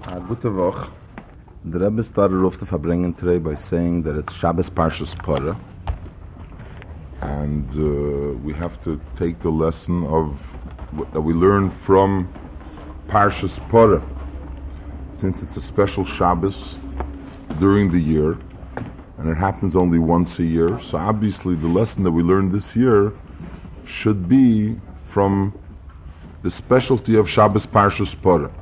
Gute Woche. The Rebbe started off the Farbrengen today by saying that it's Shabbos Parshas Parah. And we have to take the lesson of that we learn from Parshas Parah. Since it's a special Shabbos during the year, and it happens only once a year, so obviously the lesson that we learned this year should be from the specialty of Shabbos Parshas Parah.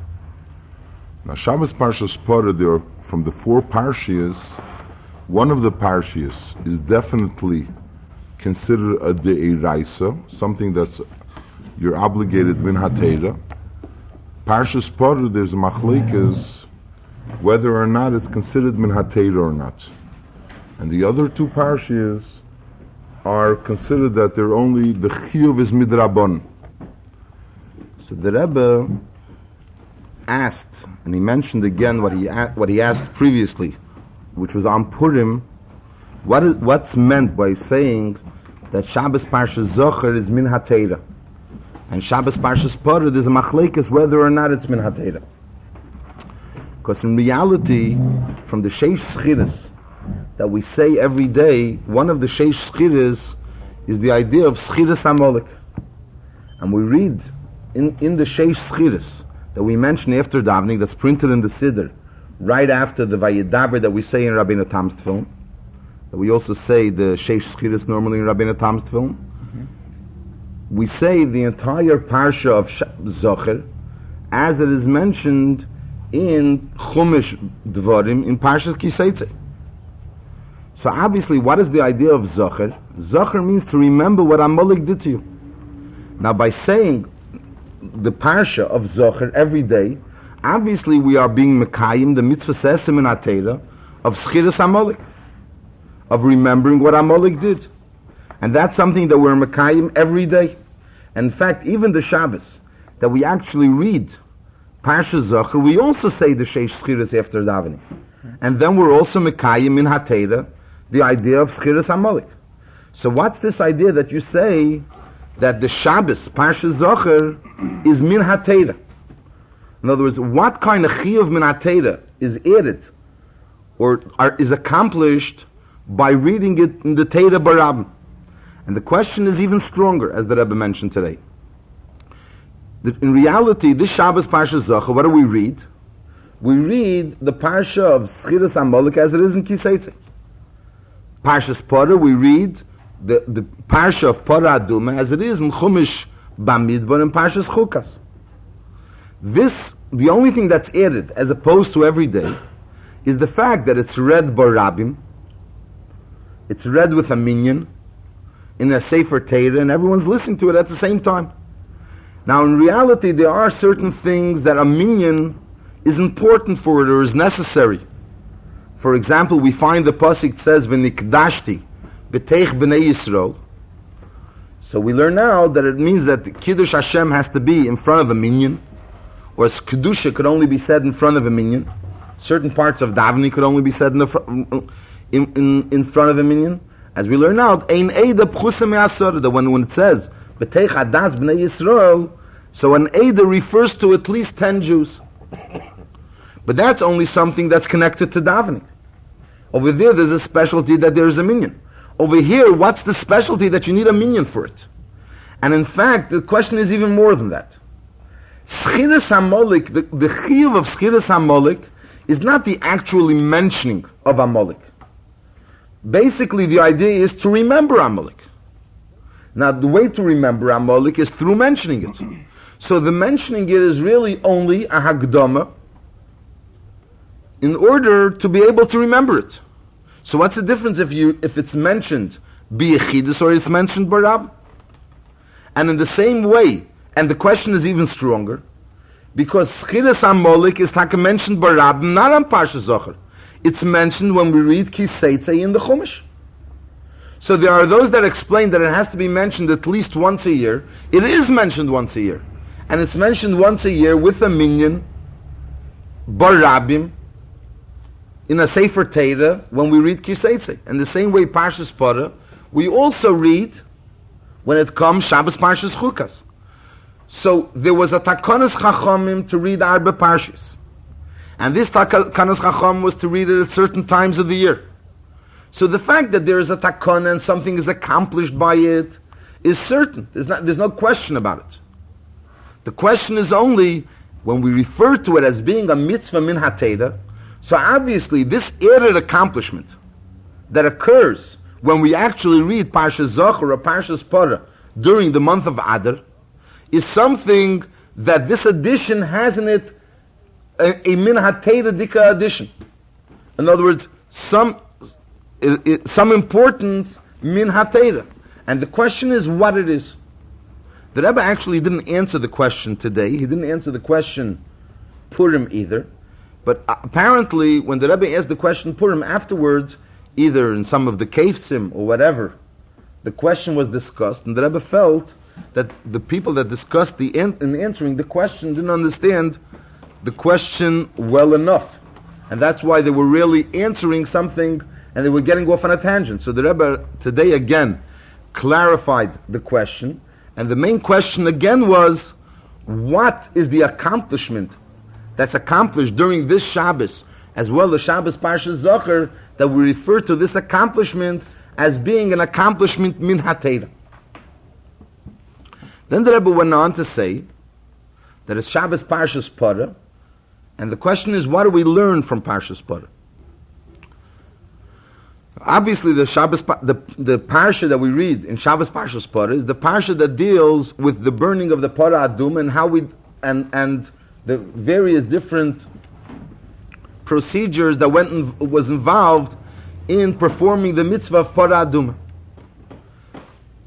Now, Shabbos Parshas Parah, there from the four parshias, one of the parshias is definitely considered a de'iraisa, something that's you're obligated min haTeira. Parshas Parah, there's a machlekes whether or not it's considered min haTeira or not, and the other two parshias are considered that they're only the chiyuv is midrabon. So the Rebbe asked, and he mentioned again what he asked previously, which was on Purim. What's meant by saying that Shabbos Parshas Zocher is min haTeira, and Shabbos Parshas Parah there's a machlekes whether or not it's min haTeira? Because in reality, from the sheish schiras that we say every day, one of the sheish schiras is the idea of schiras amolik, and we read in the sheish schiras that we mention after davening, that's printed in the Siddur, right after the Vayedaber that we say in Rabbeinu Tam's tefillin, that we also say the Sheish Schiras normally in Rabbeinu Tam's tefillin. We say the entire parsha of Zocher as it is mentioned in Chumash Dvarim in Parshas Kiseitzei. So obviously, what is the idea of Zocher? Zocher means to remember what Amalek did to you. Now, by saying the parsha of Zocher every day, obviously we are being mekayim the mitzvah sesim in haTeira of schiras Amalek, of remembering what Amalek did, and that's something that we're mekayim every day. And in fact, even the Shabbos that we actually read parsha Zocher, we also say the sheish schiras after davening, and then we're also mekayim in haTeira the idea of schiras Amalek. So what's this idea that you say that the Shabbos Parshas Zocher is min haTeira? In other words, what kind of chiyuv min haTeira is added or is accomplished by reading it in the Teira Barabim? And the question is even stronger, as the Rebbe mentioned today. That in reality, this Shabbos Parshas Zocher, what do we read? We read the parsha of Schiras Amalek as it is in Kiseitzei. Parshas Parah, we read the parsha of Parah Aduma as it is in Chumash Bamidbar and Parshas Chukas. The only thing that's added as opposed to every day is the fact that it's read barabim, it's read with a minyan in a sefer Torah, and everyone's listening to it at the same time. Now in reality, there are certain things that a minyan is important for it or is necessary. For example, we find the pasuk says v'nikdashti b'teich b'nei Yisrael. So we learn now that it means that the Kiddush Hashem has to be in front of a minyan, or Kedusha could only be said in front of a minyan. Certain parts of davening could only be said in front of a minyan. As we learn now, ein eida pchusa me'asor, that when it says b'teich hadas b'nei Yisrael, so an eida refers to at least 10 Jews. But that's only something that's connected to davening. Over there, there's a specialty that there is a minyan. Over here, what's the specialty that you need a minyan for it? And in fact, the question is even more than that. Schiras Amalek, the chiyuv of Schiras Amalek is not the actually mentioning of Amalek. Basically, the idea is to remember Amalek. Now, the way to remember Amalek is through mentioning it. So the mentioning it is really only a hagdama in order to be able to remember it. So what's the difference if it's mentioned biyechidus or it's mentioned barab? And in the same way, and the question is even stronger, because Schiras Amalek is mentioned barab, not on Parshas Zocher. It's mentioned when we read Kiseitzei in the Chumash. So there are those that explain that it has to be mentioned at least once a year. It is mentioned once a year. And it's mentioned once a year with a minyan, barabim, in a Sefer Torah when we read Kiseitzei. And the same way Parshas Parah, we also read when it comes Shabbos Parshas Chukas. So there was a takonas chachamim to read Arba Parshas. And this Takanas Chacham was to read it at certain times of the year. So the fact that there is a takana and something is accomplished by it is certain. There's no question about it. The question is only when we refer to it as being a mitzvah min hateda. So obviously this added accomplishment that occurs when we actually read Parshas Zachor or Parshas Parah during the month of Adar is something that this addition has in it a min hateda dika addition. In other words, some importance min hateda. And the question is what it is. The Rebbe actually didn't answer the question today. He didn't answer the question Purim either. But apparently when the Rebbe asked the question Purim afterwards, either in some of the Kefsim or whatever, the question was discussed, and the Rebbe felt that the people that discussed in answering the question didn't understand the question well enough. And that's why they were really answering something and they were getting off on a tangent. So the Rebbe today again clarified the question, and the main question again was, what is the accomplishment that's accomplished during this Shabbos, as well as Shabbos Parshas Zachor, that we refer to this accomplishment as being an accomplishment min hatera. Then the Rebbe went on to say that it's Shabbos Parshas Parah, and the question is, what do we learn from Parshas Parah? Obviously, the parsha that we read in Shabbos Parshas Parah is the parsha that deals with the burning of the Parah Adum and how we and the various different procedures that was involved in performing the mitzvah of Parah Aduma.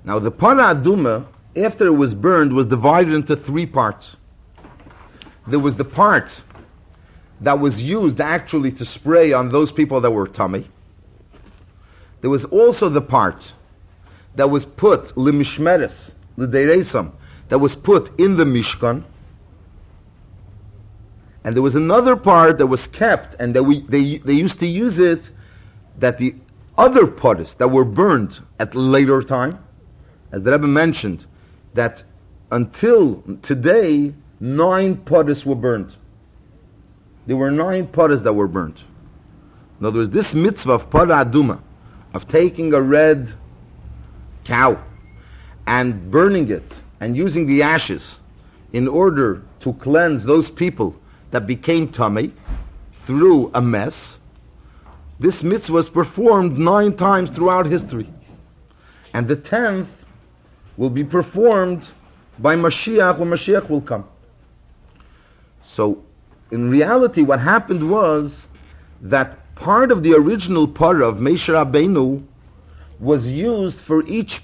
Now, the Parah Aduma, after it was burned, was divided into three parts. There was the part that was used actually to spray on those people that were tummy. There was also the part that was put, limishmeres, l'deiresam, that was put in the Mishkan. And there was another part that was kept, and that they used to use it, that the other potters that were burned at later time, as the Rebbe mentioned, that until today, 9 potters were burned. There were 9 potters that were burned. In other words, this mitzvah of Parah Aduma, of taking a red cow and burning it and using the ashes in order to cleanse those people that became tummy through a mess, this mitzvah was performed 9 times throughout history. And the 10th will be performed by Mashiach when Mashiach will come. So, in reality, what happened was that part of the original parah of Moshe Rabbeinu was used for each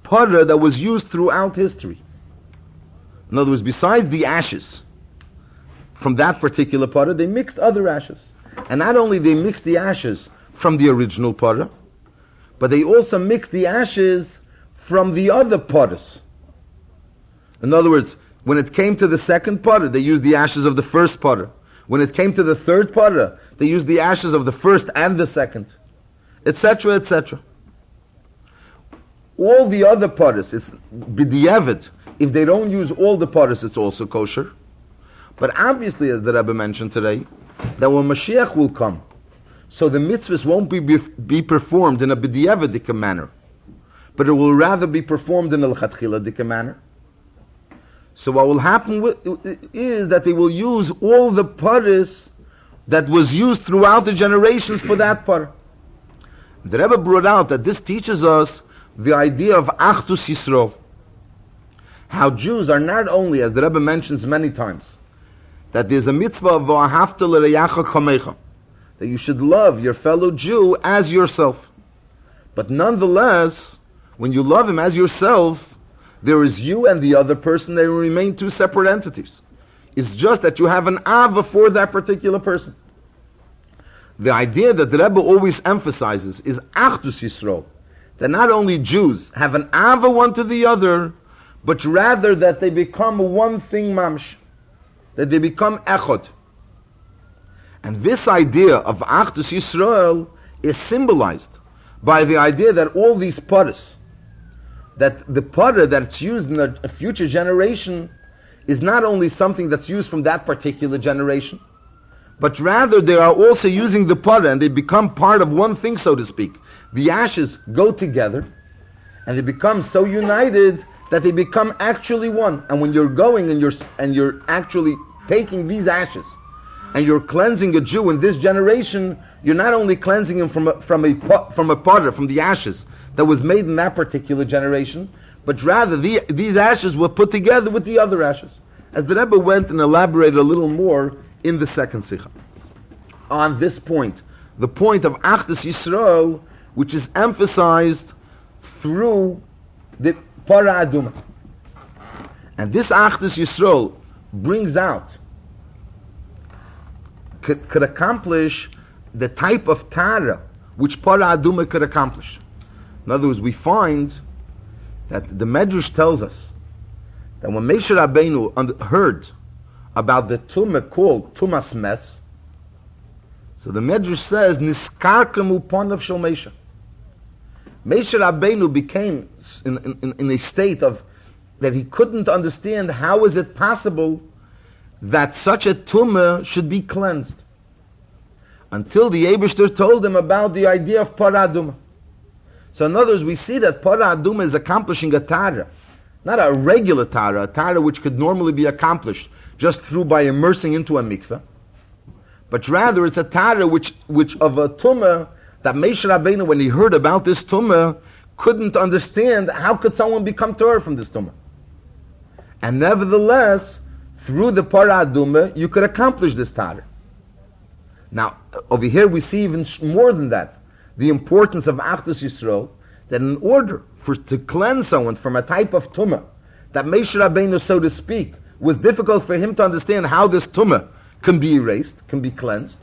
parah that was used throughout history. In other words, besides the ashes from that particular parah, they mixed other ashes. And not only they mixed the ashes from the original parah, but they also mixed the ashes from the other parahs. In other words, when it came to the second parah, they used the ashes of the first parah. When it came to the third parah, they used the ashes of the first and the second, etc., etc. All the other parahs, it's b'diavad. If they don't use all the parahs, it's also kosher. But obviously, as the Rebbe mentioned today, that when Mashiach will come, so the mitzvahs won't be performed in a b'diavad manner, but it will rather be performed in a l'chatchila manner. So what will happen is that they will use all the parahs that was used throughout the generations for that parah. The Rebbe brought out that this teaches us the idea of Achdus Yisrael. How Jews are not only, as the Rebbe mentions many times, that there's a mitzvah of V'ahavta l'reyacha kamecha, that you should love your fellow Jew as yourself. But nonetheless, when you love him as yourself, there is you and the other person, they remain 2 separate entities. It's just that you have an ava for that particular person. The idea that the Rebbe always emphasizes is Achdus Yisrael, that not only Jews have an ava one to the other, but rather that they become one thing mamsh, that they become echad. And this idea of Achdus Yisrael is symbolized by the idea that all these parahs, that the parah that's used in a future generation is not only something that's used from that particular generation, but rather they are also using the para, and they become part of one thing, so to speak. The ashes go together, and they become so united that they become actually one. And when you're going and you're actually taking these ashes, and you're cleansing a Jew in this generation, you're not only cleansing him from a potter, from the ashes that was made in that particular generation, but rather these ashes were put together with the other ashes. As the Rebbe went and elaborated a little more in the second Sikha. On this point, the point of Achdus Yisrael, which is emphasized through the Para Aduma. And this Achdus Yisrael brings out, could accomplish the type of Tara which Para Aduma could accomplish. In other words, we find that the Medrash tells us that when Moshe Rabbeinu heard about the Tumah called Tumas Mes, so the Medrash says, Niskarkemu Ponav Shel Moshe. Moshe Rabbeinu became in a state of that he couldn't understand how is it possible that such a tumah should be cleansed, until the Eibishter told him about the idea of Para Aduma. So in other words, we see that Para Aduma is accomplishing a Tara, not a regular Tara, a Tara which could normally be accomplished just through by immersing into a mikveh, but rather it's a Tara which of a tumah that Moshe Rabbeinu, when he heard about this tumah, couldn't understand how could someone become Torah from this tumah. And nevertheless, through the Para Aduma, you could accomplish this Tara. Now, over here we see even more than that, the importance of Achdus Yisrael, that in order to cleanse someone from a type of tumah, that Moshe Rabbeinu, so to speak, was difficult for him to understand how this tumah can be erased, can be cleansed.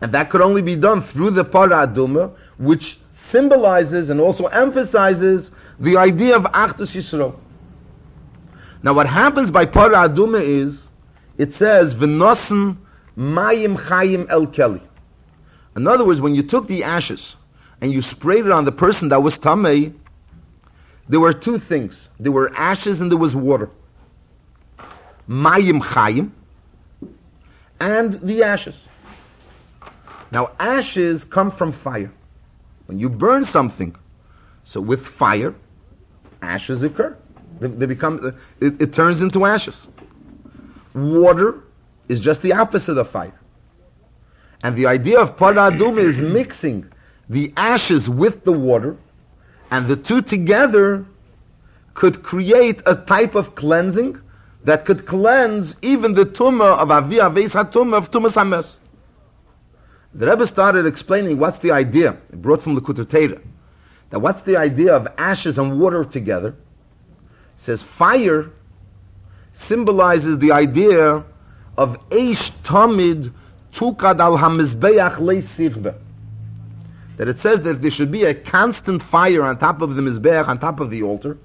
And that could only be done through the Para Aduma, which symbolizes and also emphasizes the idea of Achdus Yisrael. Now what happens by Para Aduma is, it says, V'nosen mayim chayim el keli. In other words, when you took the ashes and you sprayed it on the person that was tamei, there were two things. There were ashes and there was water. Mayim chayim and the ashes. Now ashes come from fire. When you burn something, so with fire, ashes occur. They become, it turns into ashes. Water is just the opposite of fire. And the idea of Para Aduma is mixing the ashes with the water, and the two together could create a type of cleansing that could cleanse even the tumah of Avi Aveis HaTumah of Tumas HaMes. The Rebbe started explaining what's the idea. It brought from the Kuter Torah. That what's the idea of ashes and water together? It says fire symbolizes the idea of Eish Tamid Tukad al HaMizbeach Le'Sichbe. That it says that there should be a constant fire on top of the Mizbeach, on top of the altar.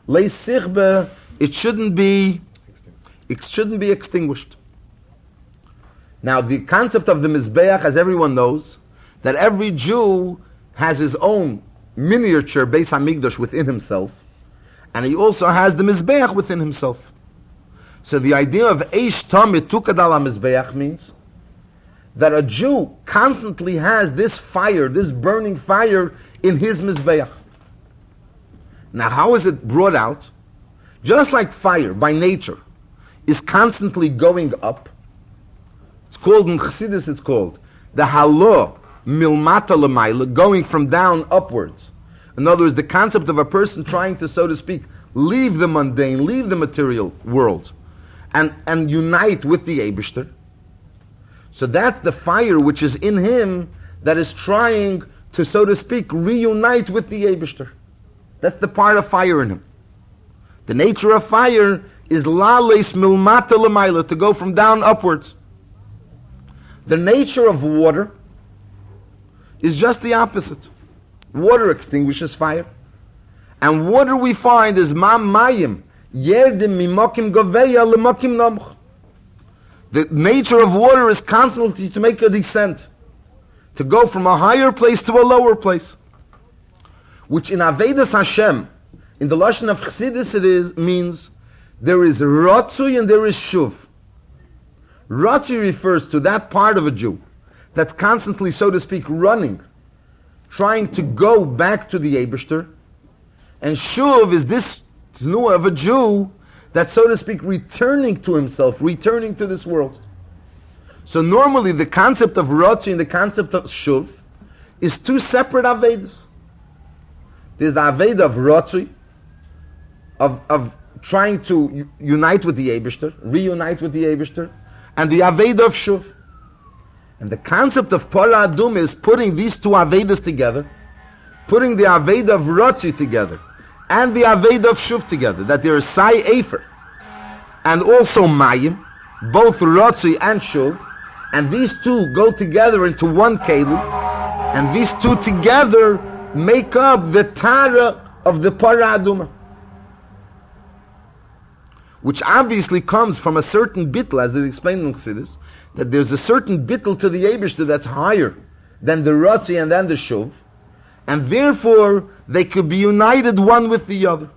Le'Sichbe, it shouldn't be extinguished. Now, the concept of the Mizbeach, as everyone knows, that every Jew has his own miniature Beis HaMikdash within himself, and he also has the Mizbeach within himself. So the idea of Eish Tamid Tukad al HaMizbeach means that a Jew constantly has this fire, this burning fire in his Mizbeach. Now, how is it brought out? Just like fire, by nature, is constantly going up. It's called, in Chassidus it's called, the halo milmata l'mayla, going from down upwards. In other words, the concept of a person trying to, so to speak, leave the mundane, leave the material world, and unite with the Eibishter. So that's the fire which is in him that is trying to, so to speak, reunite with the Eibishter. That's the part of fire in him. The nature of fire is lales milmata l'mayla, to go from down upwards. The nature of water is just the opposite. Water extinguishes fire. And water we find is mayim, yerdim mimokim goveya lemokim namuch. The nature of water is constantly to make a descent, to go from a higher place to a lower place. Which in Avedas Hashem, in the Lashon of Chassidus means there is Ratzui and there is Shuv. Ratzi refers to that part of a Jew that's constantly, so to speak, running, trying to go back to the Eibishter. And Shuv is this tnuah of a Jew that's, so to speak, returning to himself, returning to this world. So normally the concept of Ratzi and the concept of Shuv is two separate Avedas. There's the Aveda of Ratzi, of trying to unite with the Eibishter, reunite with the Eibishter, and the Aveda of Shuv. And the concept of Para Adum is putting these two Avedas together, putting the Aveda of Ratzi together, and the Aveda of Shuv together, that there is Sai Efer, and also Mayim, both Ratzi and Shuv, and these two go together into one Keli, and these two together make up the Tara of the Para Aduma, which obviously comes from a certain bittul, as it explained in Chassidus, that there's a certain bittul to the Eibishter that's higher than the Ratzi and then the Shuv, and therefore they could be united one with the other.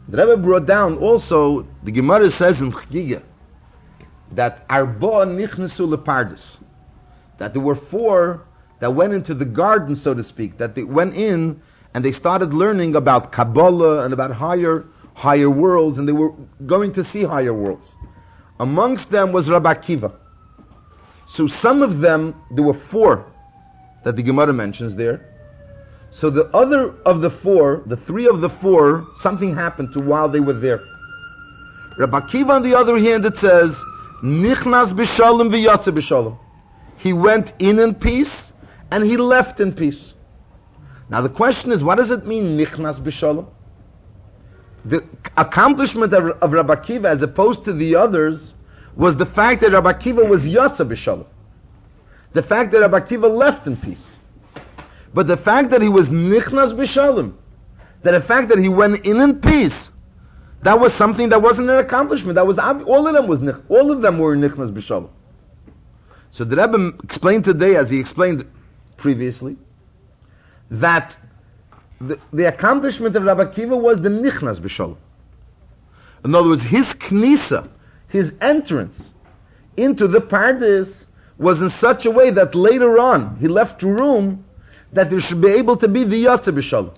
The Rebbe brought down also, the Gemara says in Chgiga, that Arba nichnesu lepardes, that there were four that went into the garden, so to speak, that they went in and they started learning about Kabbalah and about higher worlds, and they were going to see higher worlds. Amongst them was Rabbi Akiva. So some of them, there were four that the Gemara mentions there. So the other of the four, the three of the four, something happened to while they were there. Rabbi Akiva, on the other hand, it says, Nichnas b'shalom v'yatze b'shalom. He went in peace, and he left in peace. Now the question is, what does it mean, Nichnas b'shalom? The accomplishment of Rabbi Akiva, as opposed to the others, was the fact that Rabbi Akiva was Yatza b'Shalom. The fact that Rabbi Akiva left in peace. But the fact that he was Nichnas b'Shalom, that the fact that he went in peace, that was something that wasn't an accomplishment. That was all of them were Nichnas b'Shalom. So the Rebbe explained today, as he explained previously, that the accomplishment of Rabbi Akiva was the Nichnas b'Shalom. In other words, his knisa, his entrance into the Pardes was in such a way that later on he left room that there should be able to be the Yatze b'Shalom.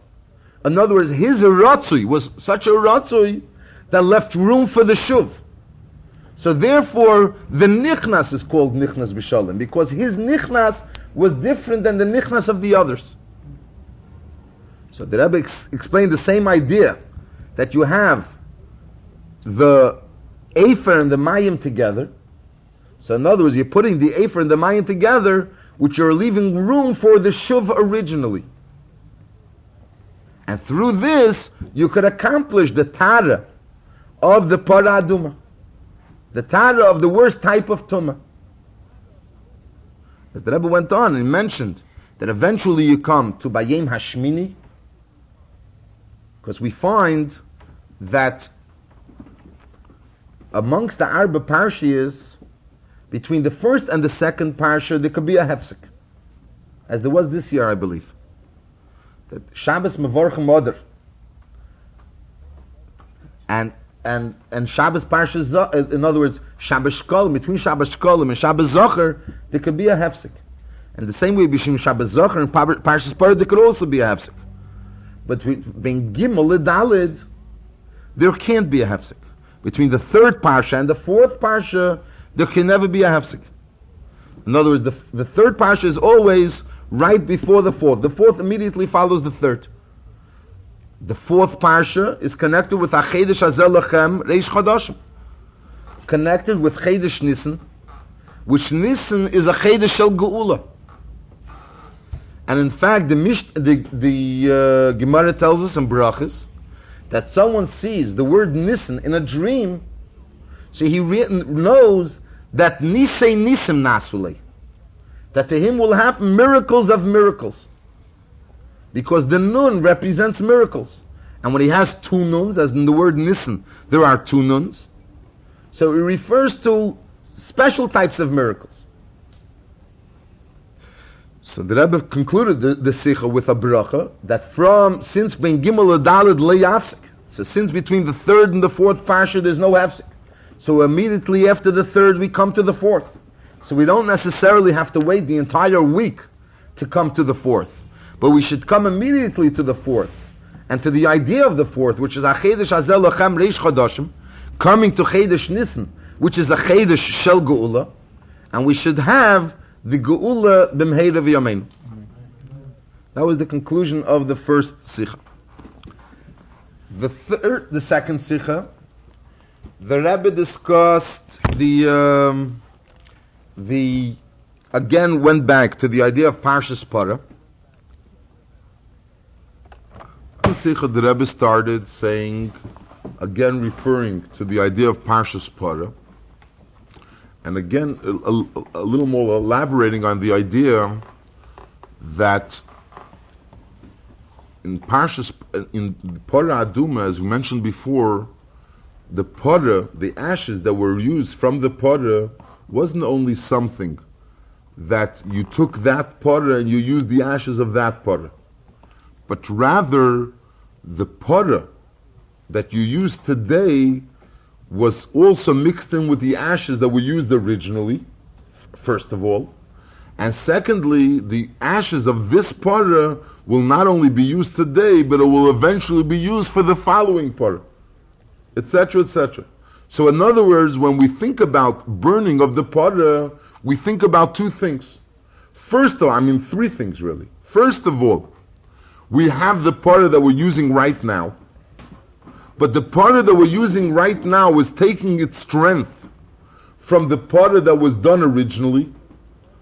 In other words, his Ratzui was such a Ratzui that left room for the Shuv. So therefore, the Nichnas is called Nichnas b'Shalom, because his Nichnas was different than the Nichnas of the others. So the Rebbe explained the same idea, that you have the Efer and the Mayim together. So in other words, you're putting the Efer and the Mayim together, which are leaving room for the Shuv originally. And through this, you could accomplish the Tara of the Para Aduma, the Tara of the worst type of Tumah. As the Rebbe went on and mentioned that eventually you come to Bayim Hashmini, because we find that amongst the Arba Parshiyas, between the first and the second Parsha, there could be a hefsek, as there was this year, I believe. That Shabbos Mevorchem Oder and Shabbos Parsha, in other words, Shabbos Shkolim, between Shabbos Shkolim and Shabbos Zocher, there could be a hefsek. And the same way between Shabbos Zocher and Parshas Parah, there could also be a hefsek. But between Gimel and Dalid, there can't be a hefsek. Between the third Parsha and the fourth Parsha, there can never be a hefsek. In other words, the third Parsha is always right before the fourth. The fourth immediately follows the third. The fourth Parsha is connected with Achedesh Azel Lachem Reish Chodashim, connected with Chedesh Nisan, which Nisan is a Chedesh Shel Geula. And in fact, the Gemara tells us in Brachas that someone sees the word Nisan in a dream, so he knows that Nisei Nisim Nasulei, that to him will happen miracles of miracles, because the Nun represents miracles. And when he has two Nuns, as in the word Nisan, there are two Nuns, so it refers to special types of miracles. So the Rebbe concluded the Sikha with a bracha that since Ben Gimel Adalid Leyafsik, so since between the third and the fourth Parsha there's no Hafsik, So immediately after the third, we come to the fourth. So we don't necessarily have to wait the entire week to come to the fourth. But we should come immediately to the fourth. And to the idea of the fourth, which is a Chedesh Hazel Lachem Reish Chodashim, coming to Chedesh Nisan, which is a Chedesh Shel Geula, and we should have the Geula B'mheira V'yameinu. That was the conclusion of the first Sikha. The second Sikha, the Rebbe discussed again went back to the idea of Parshas Parah. The Rebbe started saying, again referring to the idea of Parshas Parah, and again a little more elaborating on the idea that in Parshas, in Parah Aduma, as we mentioned before, the Parah, the ashes that were used from the Parah, wasn't only something that you took that Parah and you used the ashes of that Parah, but rather the Parah that you use today was also mixed in with the ashes that were used originally, first of all. And secondly, the ashes of this Parah will not only be used today, but it will eventually be used for the following Parah, etc., etc. So in other words, when we think about burning of the Parah, we think about two things. First of all, three things really. First of all, we have the Parah that we're using right now. But the Parah that we're using right now is taking its strength from the Parah that was done originally,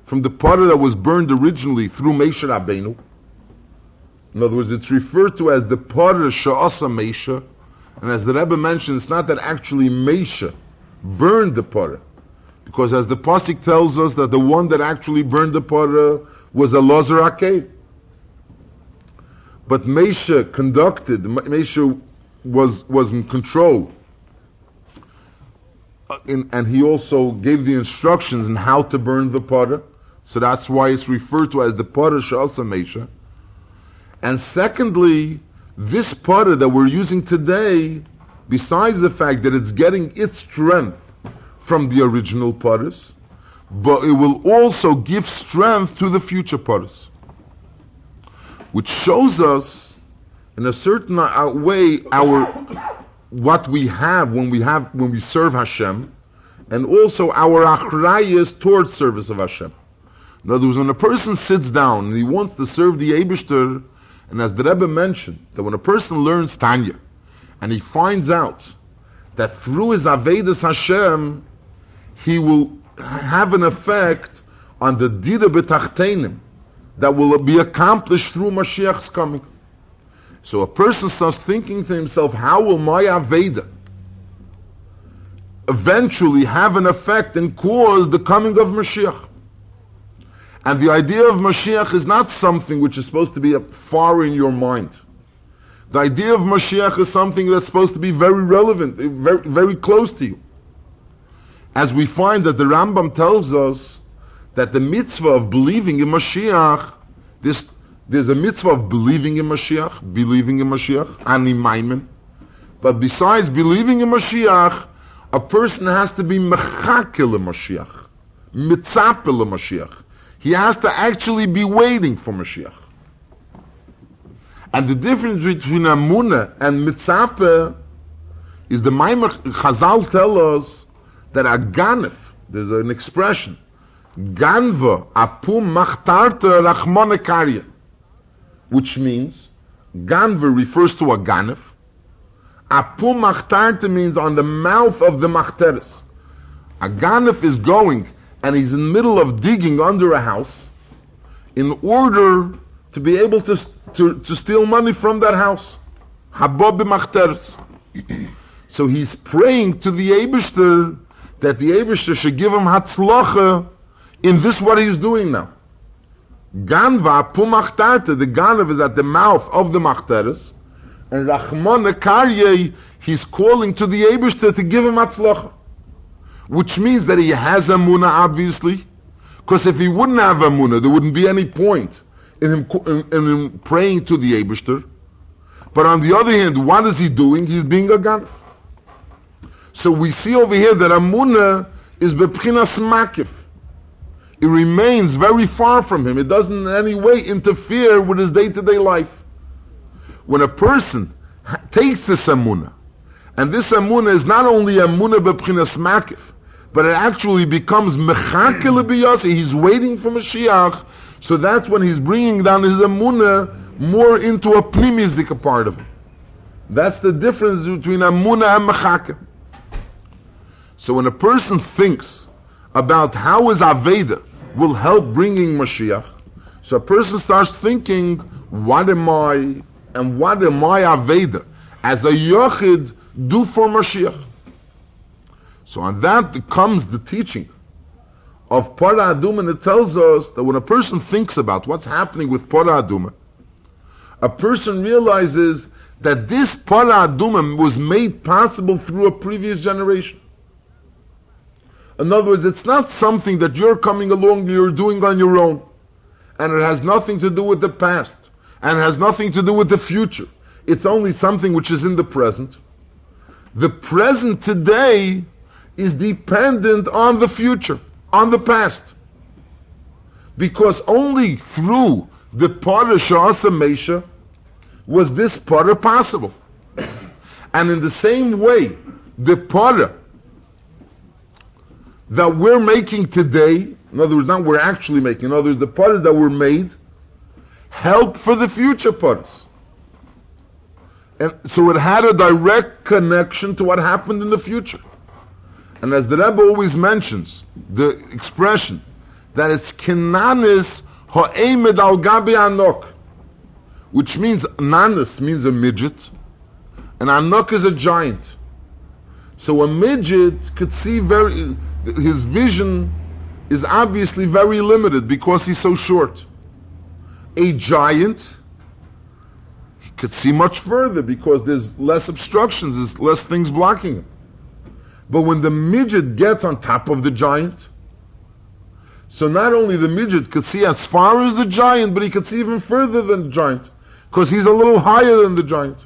from the Parah that was burned originally through Moshe Rabbeinu. In other words, it's referred to as the Parah Sha'asa Moshe. And as the Rebbe mentioned, it's not that actually Moshe burned the Parah. Because as the Pasuk tells us that the one that actually burned the Parah was Elazar HaKohen. But Moshe conducted, Moshe was in control. And he also gave the instructions on how to burn the Parah. So that's why it's referred to as the Parah Sha'asa Moshe. And secondly, this Parah that we're using today, besides the fact that it's getting its strength from the original Parahs, but it will also give strength to the future Parahs. Which shows us, in a certain way, what we have when we serve Hashem, and also our achrayas towards service of Hashem. In other words, when a person sits down and he wants to serve the Eibishter, and as the Rebbe mentioned, that when a person learns Tanya, and he finds out that through his Avedas Hashem, he will have an effect on the Dira B'Tachtenim, that will be accomplished through Mashiach's coming. So a person starts thinking to himself, how will my Aveda eventually have an effect and cause the coming of Mashiach? And the idea of Mashiach is not something which is supposed to be far in your mind. The idea of Mashiach is something that's supposed to be very relevant, very, very close to you. As we find that the Rambam tells us that the mitzvah of believing in Mashiach, there's a mitzvah of believing in Mashiach, ani maimen. But besides believing in Mashiach, a person has to be mechakel in Mashiach, mitzapel in Mashiach. He has to actually be waiting for Mashiach. And the difference between Amunah and Mitzapeh is the Maimer Chazal tell us that a ganef, there's an expression, ganva apum machtarte rachmone karya, which means ganva refers to a ganef, apum machtarte means on the mouth of the machteres. A ganef is going and he's in the middle of digging under a house in order to be able to steal money from that house. Habab b'machteres. So he's praying to the Eibishter that the Eibishter should give him hatzlacha in this what he's doing now. Ganva pumachtarte, the Ganav is at the mouth of the machteres, and Rachmane Karyeh, he's calling to the Eibishter to give him hatzlacha. Which means that he has Amunah, obviously, because if he wouldn't have Amunah, there wouldn't be any point in him praying to the Eibishter. But on the other hand, what is he doing? He's being a Ganef. So we see over here that Amunah is bepchinas makif. It remains very far from him. It doesn't in any way interfere with his day-to-day life. When a person takes this Amunah, and this Amunah is not only Amunah bepchinas makif, but it actually becomes mechakel b'yasi. He's waiting for Mashiach, so that's when he's bringing down his Amunah more into a pnimisdik part of him. That's the difference between Amunah and mechakel. So when a person thinks about how his Aveda will help bringing Mashiach, so a person starts thinking, what am I, and what am my Aveda as a Yochid do for Mashiach? So on that comes the teaching of Para Aduma, and it tells us that when a person thinks about what's happening with Para Aduma, a person realizes that this Para Aduma was made possible through a previous generation. In other words, it's not something that you're coming along, you're doing on your own, and it has nothing to do with the past, and it has nothing to do with the future. It's only something which is in the present. The present today is dependent on the future, on the past. Because only through the Parah Sha'asa Mesha was this Parah possible. And in the same way, the Parah that we're making today, in other words, not we're actually making, in other words, the Parahs that were made, help for the future Parahs. And so it had a direct connection to what happened in the future. And as the Rebbe always mentions, the expression that it's Kenanis ha'emed al gabi anok, which means Nanis means a midget, and Anok is a giant. So a midget could see his vision is obviously very limited because he's so short. A giant, he could see much further because there's less obstructions, there's less things blocking him. But when the midget gets on top of the giant, so not only the midget could see as far as the giant, but he could see even further than the giant, because he's a little higher than the giant.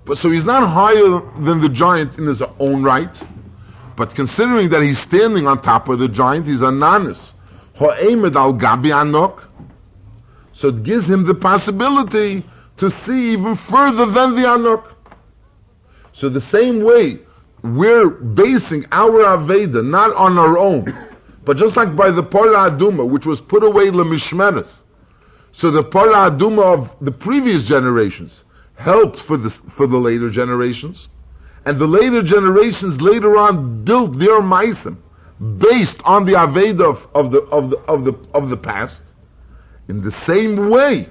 But so he's not higher than the giant in his own right, but considering that he's standing on top of the giant, he's a nanis, ha'emed al gabi anok. So it gives him the possibility to see even further than the anok. So the same way, we're basing our Aveda not on our own, but just like by the Parah Aduma, which was put away Lemishmeres. So the Parah Aduma of the previous generations helped for the later generations, and the later generations later on built their Maisim based on the Aveda of the past. In the same way,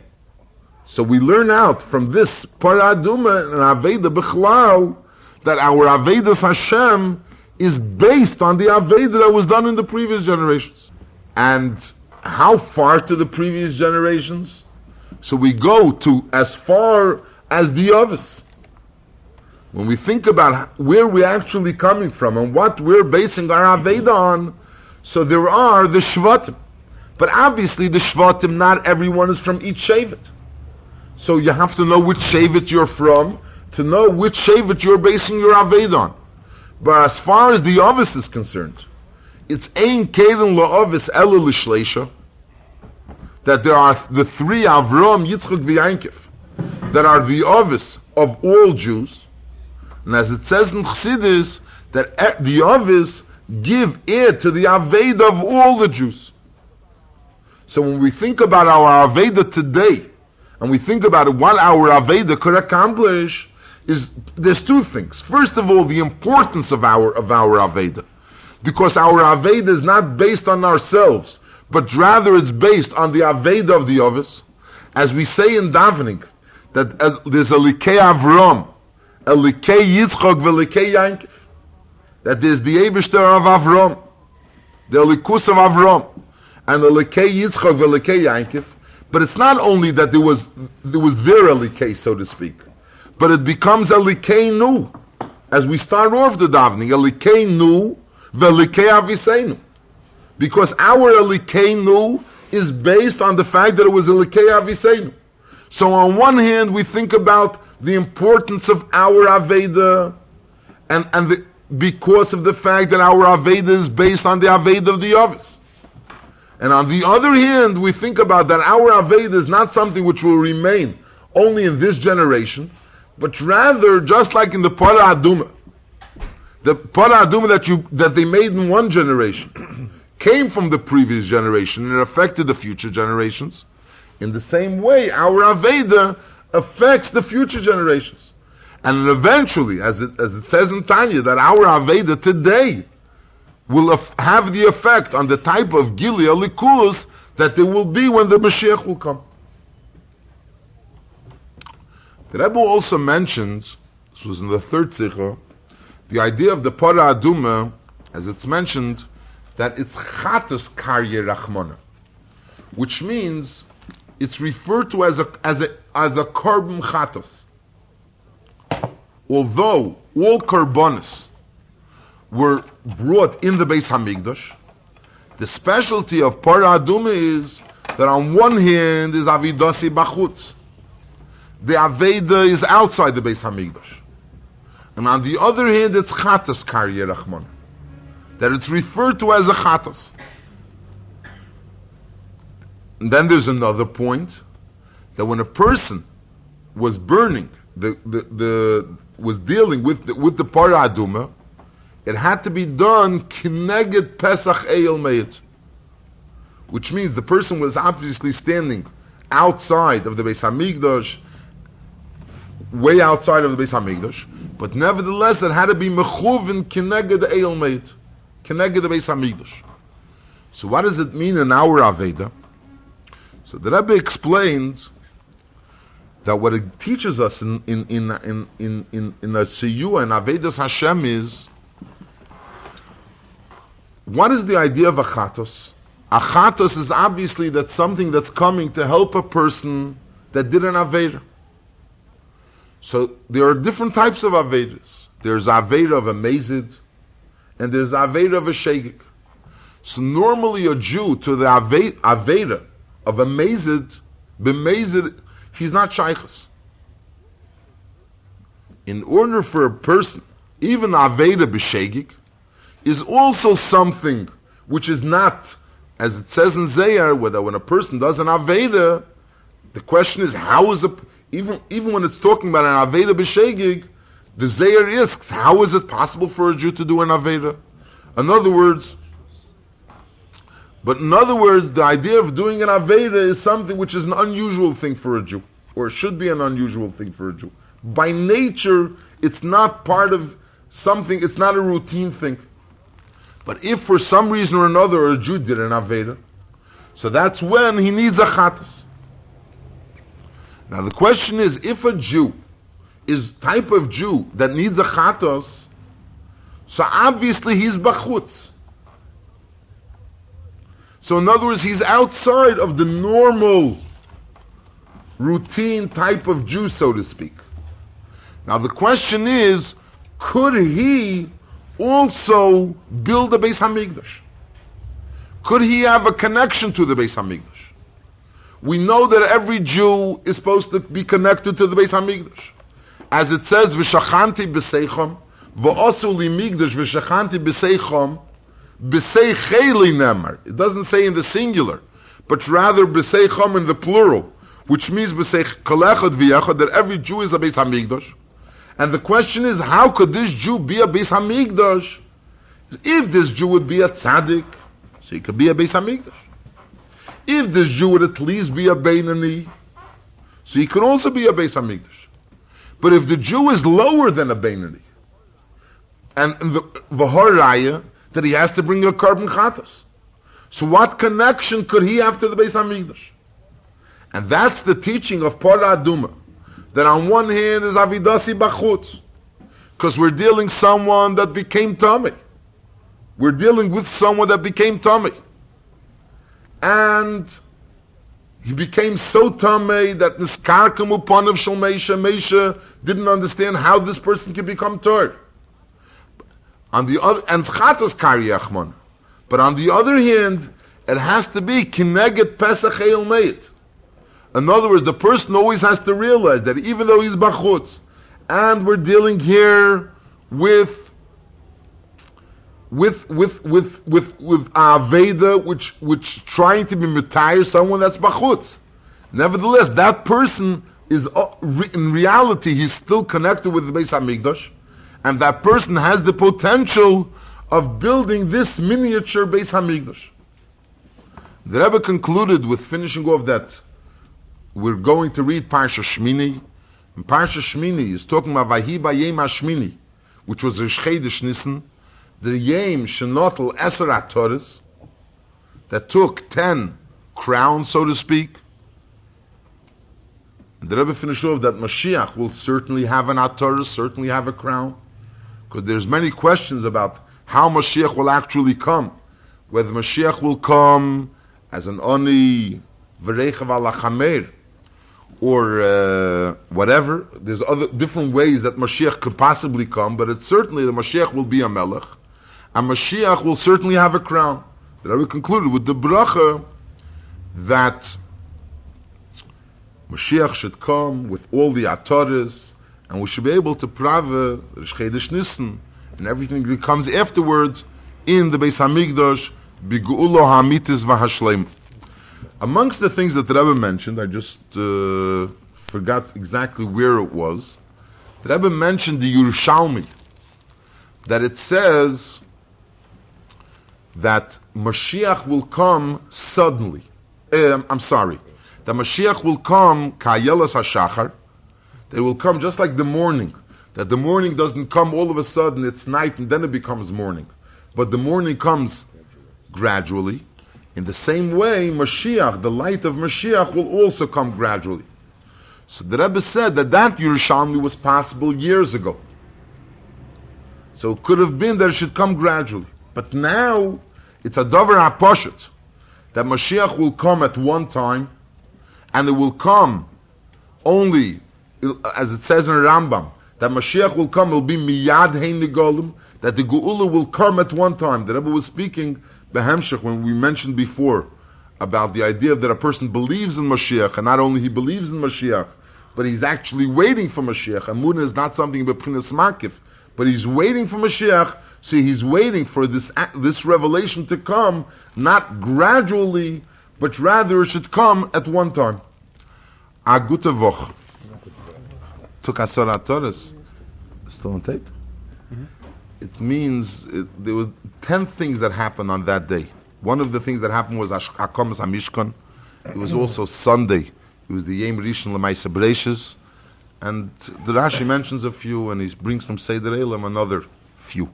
so we learn out from this Parah Aduma and Aveda B'chlal that our Avedas Hashem is based on the Aveda that was done in the previous generations. And how far to the previous generations? So we go to as far as the Ovis. When we think about where we're actually coming from and what we're basing our Aveda on, so there are the Shvatim. But obviously the Shvatim, not everyone is from each Shevet. So you have to know which Shevet you're from, to know which Shevet you're basing your Aved on. But as far as the Ovis is concerned, it's Ein Keren La'ovis Ela L'Shleisha, that there are the three Avram, Yitzchak, V'Yankov, that are the Ovis of all Jews. And as it says in Chassidus, that the Ovis give ear to the Aved of all the Jews. So when we think about our Aveda today, and we think about what our Aveda could accomplish, there's two things. First of all, the importance of our Aveda. Because our Aveda is not based on ourselves, but rather it's based on the Aveda of the Ovis. As we say in davening, that there's a Likei Avram, a Likei Yitzchak, Velikei Yankov. That there's the Eibishter of Avram, the Likus of Avram, and the Likei Yitzchak, Velikei Yankov. But it's not only that there was their Likei, so to speak, but it becomes a Likei Nu. As we start off the davening, a Likei Nu, Velikei Aviseinu. Because our Likei Nu is based on the fact that it was a Likei Aviseinu. So on one hand, we think about the importance of our Aveda, and because of the fact that our Aveda is based on the Aveda of the Yavis. And on the other hand, we think about that our Aveda is not something which will remain only in this generation, but rather, just like in the Para Aduma, the Para Aduma that they made in one generation came from the previous generation and it affected the future generations. In the same way, our Aveda affects the future generations. And eventually, as it says in Tanya, that our Aveda today will have the effect on the type of Gilia Likus that there will be when the Mashiach will come. The Rebbe also mentions, this was in the third Sikha, the idea of the Para Aduma, as it's mentioned, that it's Chatas Karye Rachmana, which means it's referred to as a Korban Chatas. Although all Korbanos were brought in the Beis Hamikdash, the specialty of Para Aduma is that on one hand is Avidasi Bachutz. The Aveda is outside the Beis Hamikdash. And on the other hand, it's Chatas Karye Rachman, that it's referred to as a Chatas. And then there's another point, that when a person was burning, was dealing with the Para Aduma, it had to be done Kineged Pesach Eyel Meit, which means the person was obviously standing outside of the Beis Hamikdash, way outside of the Beis Hamikdash, but nevertheless it had to be Mechuvin Kineged Eyel Meit, Kineged the Beis Hamikdash. So what does it mean in our Aveda? So the Rebbe explains that what it teaches us in a Shiyua and Avedas Hashem is, what is the idea of a Chatos? A Chatos is obviously that something that's coming to help a person that did an Aveda. So there are different types of Avedas. There's Aveda of a Mezid, and there's Aveda of a Shegig. So normally a Jew to the Aveda of a Mezid, b'Mezid, he's not Shaykhus. In order for a person, even Aveda b'Shegig, is also something which is not, as it says in Zayar, whether when a person does an Aveda, the question is how is even when it's talking about an Aveda b'Shegig, the Zayar asks, how is it possible for a Jew to do an Aveda? In other words, the idea of doing an Aveda is something which is an unusual thing for a Jew, or should be an unusual thing for a Jew. By nature, it's not part of something, it's not a routine thing. But if for some reason or another a Jew did an Aveda, so that's when he needs a Chatas. Now the question is, if a Jew is type of Jew that needs a Chatas, so obviously he's Bachutz. So in other words, he's outside of the normal routine type of Jew, so to speak. Now the question is, could he also build a Beis Hamikdash? Could he have a connection to the Beis Hamikdash? We know that every Jew is supposed to be connected to the Beis Hamikdash. As it says, V'shachanti b'seichom, v'osu li migdash v'shachanti b'seichom, b'seicheli nemar. It doesn't say in the singular, but rather b'seichom in the plural, which means b'seich kolechad v'yechad, that every Jew is a Beis Hamikdash. And the question is, how could this Jew be a Beis Hamikdash? If this Jew would be a tzaddik, so he could be a Beis Hamikdash. If this Jew would at least be a Beinani, so he could also be a Beis Hamikdash. But if the Jew is lower than a Beinani, and the V'horaya, that he has to bring a Korban Chatas. So what connection could he have to the Beis Hamikdash? And that's the teaching of Para Aduma. That on one hand is Avidasi Bachutz, because we're dealing someone that became Tomei. We're dealing with someone that became Tomei. And he became so Tomei that Niskarkam upon of Shal Meisha didn't understand how this person could become Torah. On the other, and Chatas Karyachman. But on the other hand, it has to be Kineged Pesach Eyel Meit. In other words, the person always has to realize that even though he's Bachutz, and we're dealing here with with Aveda, which trying to be retire someone that's bachutz. Nevertheless, that person is in reality he's still connected with the Beis Hamikdash, and that person has the potential of building this miniature Beis Hamikdash. The Rebbe concluded with finishing off that we're going to read Parsha Shmini. And Parsha Shmini is talking about Vahi Bayem HaShmini, which was Rish Chodesh Nisan, the Yem Shenotel Eser HaTorah, that took 10 crowns, so to speak. And the Rebbe finished off that Mashiach will certainly have an HaTorah, certainly have a crown, because there's many questions about how Mashiach will actually come, whether Mashiach will come as an Oni V'reichav ala Chamer, or whatever. There's other different ways that Mashiach could possibly come, but it's certainly the Mashiach will be a Melech, and Mashiach will certainly have a crown. That I will conclude with the bracha that Mashiach should come with all the Ataris, and we should be able to prave Rish Chodesh Nisan and everything that comes afterwards in the Beis Hamikdash, B'Geula Hamitis V'Hashleim. Amongst the things that the Rebbe mentioned, I just forgot exactly where it was. The Rebbe mentioned the Yerushalmi, that it says that Mashiach will come suddenly. That Mashiach will come Kayelas HaShachar, that it will come just like the morning, that the morning doesn't come all of a sudden, it's night and then it becomes morning. But the morning comes gradually. In the same way, Mashiach, the light of Mashiach, will also come gradually. So the Rebbe said that Yerushalmi was possible years ago. So it could have been that it should come gradually. But now, it's a Dover HaPoshet, that Mashiach will come at one time, and it will come only, as it says in Rambam, that Mashiach will come, it will be Miyad Hein Nigolim, that the Geula will come at one time. The Rebbe was speaking Behemshech, when we mentioned before about the idea that a person believes in Mashiach, and not only he believes in Mashiach, but he's actually waiting for Mashiach. Amunah is not something b'pchinas makif, but he's waiting for Mashiach, so he's waiting for this revelation to come, not gradually, but rather it should come at one time. A gute Woche. Took Asar HaTorah. Still on tape? It means there were 10 things that happened on that day. One of the things that happened was Akamas HaMishkan. It was also Sunday. It was the Yom Rishon L'Maaseh Bereishis. And the Rashi mentions a few, and he brings from Seder Elam another few.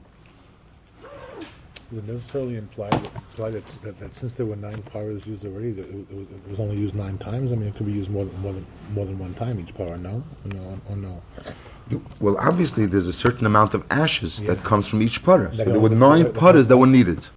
Does it necessarily imply that since there were 9 paras used already, that it was only used 9 times? I mean, it could be used more than one time each para. No. Well, obviously, there's a certain amount of ashes that comes from each para. So there were 9 paras that were needed.